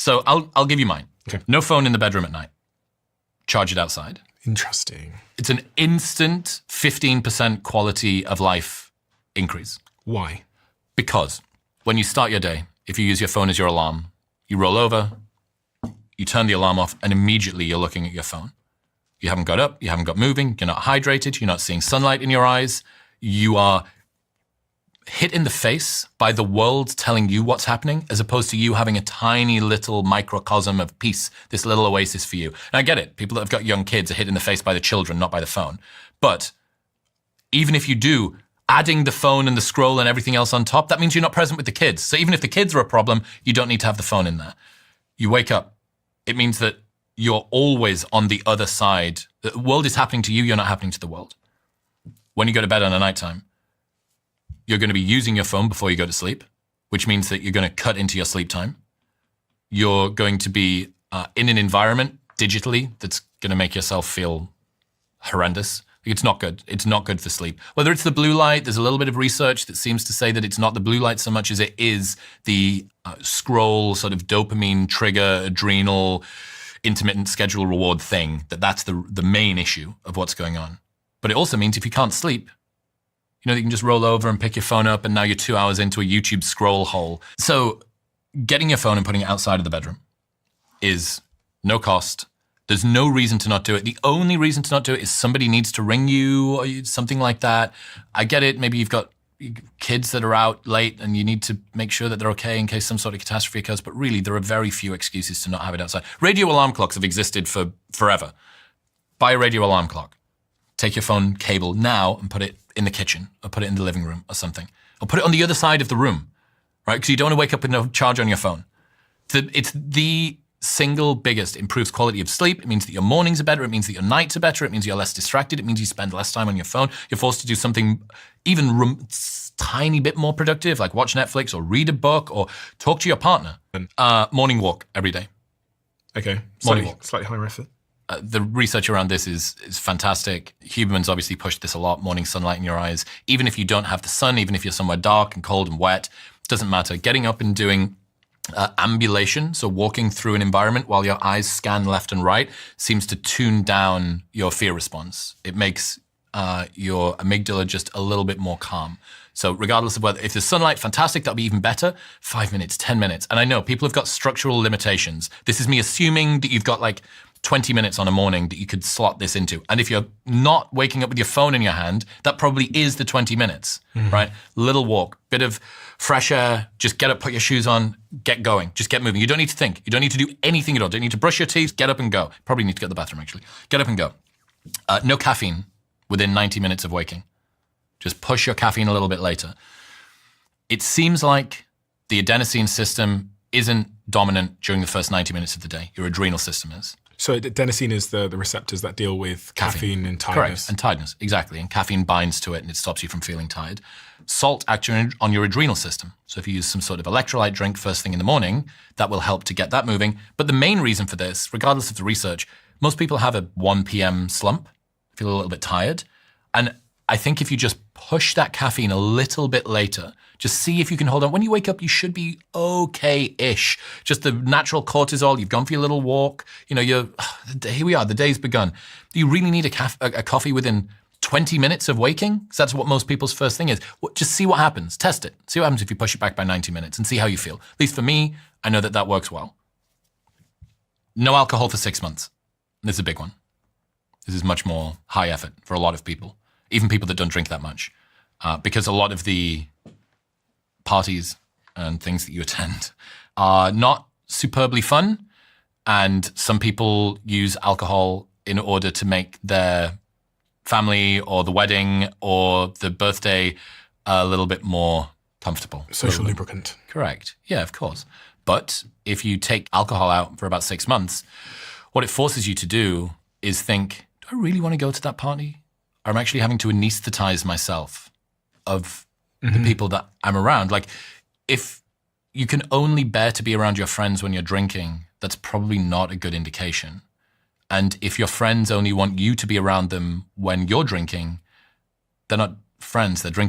So I'll give you mine. Okay. No phone in the bedroom at night. Charge it outside. Interesting. It's an instant 15% quality of life increase. Why? Because when you start your day, if you use your phone as your alarm, you roll over, you turn the alarm off, and immediately you're looking at your phone. You haven't got up, you haven't got moving, you're not hydrated, you're not seeing sunlight in your eyes. You are hit in the face by the world telling you what's happening, as opposed to you having a tiny little microcosm of peace, this little oasis for you. And I get it. People that have got young kids are hit in the face by the children, not by the phone. But even if you do, adding the phone and the scroll and everything else on top, that means you're not present with the kids. So even if the kids are a problem, you don't need to have the phone in there. You wake up. It means that you're always on the other side. The world is happening to you, you're not happening to the world. When you go to bed on a nighttime, you're going to be using your phone before you go to sleep, which means that you're going to cut into your sleep time. You're going to be in an environment digitally that's going to make yourself feel horrendous. It's not good. It's not good for sleep. Whether it's the blue light, there's a little bit of research that seems to say that it's not the blue light so much as it is the scroll sort of dopamine trigger, adrenal, intermittent schedule reward thing, that's the main issue of what's going on. But it also means if you can't sleep, you know, you can just roll over and pick your phone up and now you're 2 hours into a YouTube scroll hole. So getting your phone and putting it outside of the bedroom is no cost. There's no reason to not do it. The only reason to not do it is somebody needs to ring you or something like that. I get it. Maybe you've got kids that are out late and you need to make sure that they're okay in case some sort of catastrophe occurs. But really, there are very few excuses to not have it outside. Radio alarm clocks have existed for forever. Buy a radio alarm clock. Take your phone cable now and put it in the kitchen or put it in the living room or something. Or put it on the other side of the room, right? Because you don't want to wake up with no charge on your phone. It's the single biggest improves quality of sleep. It means that your mornings are better. It means that your nights are better. It means you're less distracted. It means you spend less time on your phone. You're forced to do something even tiny bit more productive, like watch Netflix or read a book or talk to your partner. Morning walk every day. Okay, Morning walk. Slightly higher effort. The research around this is fantastic. Humans obviously pushed this a lot, morning sunlight in your eyes. Even if you don't have the sun, even if you're somewhere dark and cold and wet, it doesn't matter. Getting up and doing ambulation, so walking through an environment while your eyes scan left and right, seems to tune down your fear response. It makes your amygdala just a little bit more calm. So regardless of whether, if there's sunlight, fantastic, that'll be even better. 5 minutes, 10 minutes. And I know people have got structural limitations. This is me assuming that you've got like 20 minutes on a morning that you could slot this into. And if you're not waking up with your phone in your hand, that probably is the 20 minutes, right? Little walk, bit of fresh air, just get up, put your shoes on, get going, just get moving. You don't need to think. You don't need to do anything at all. Don't need to brush your teeth, get up and go. Probably need to go to the bathroom actually. Get up and go. No caffeine within 90 minutes of waking. Just push your caffeine a little bit later. It seems like the adenosine system isn't dominant during the first 90 minutes of the day. Your adrenal system is. So adenosine is the receptors that deal with caffeine and tiredness. Correct, and tiredness, exactly. And caffeine binds to it and it stops you from feeling tired. Salt acts on your adrenal system. So if you use some sort of electrolyte drink first thing in the morning, that will help to get that moving. But the main reason for this, regardless of the research, most people have a 1 p.m. slump, feel a little bit tired. And I think if you just push that caffeine a little bit later, just see if you can hold on. When you wake up, you should be okay-ish. Just the natural cortisol, you've gone for your little walk, you know, here we are, the day's begun. Do you really need a coffee within 20 minutes of waking? Because that's what most people's first thing is. Just see what happens, test it. See what happens if you push it back by 90 minutes and see how you feel. At least for me, I know that works well. No alcohol for 6 months. This is a big one. This is much more high effort for a lot of people, even people that don't drink that much. Because a lot of the parties and things that you attend are not superbly fun. And some people use alcohol in order to make their family or the wedding or the birthday a little bit more comfortable. Social lubricant. Correct. Yeah, of course. But if you take alcohol out for about 6 months, what it forces you to do is think, do I really want to go to that party? Or I'm actually having to anesthetize myself of the people that I'm around. Like, if you can only bear to be around your friends when you're drinking, that's probably not a good indication. And if your friends only want you to be around them when you're drinking, they're not friends, they're drinking.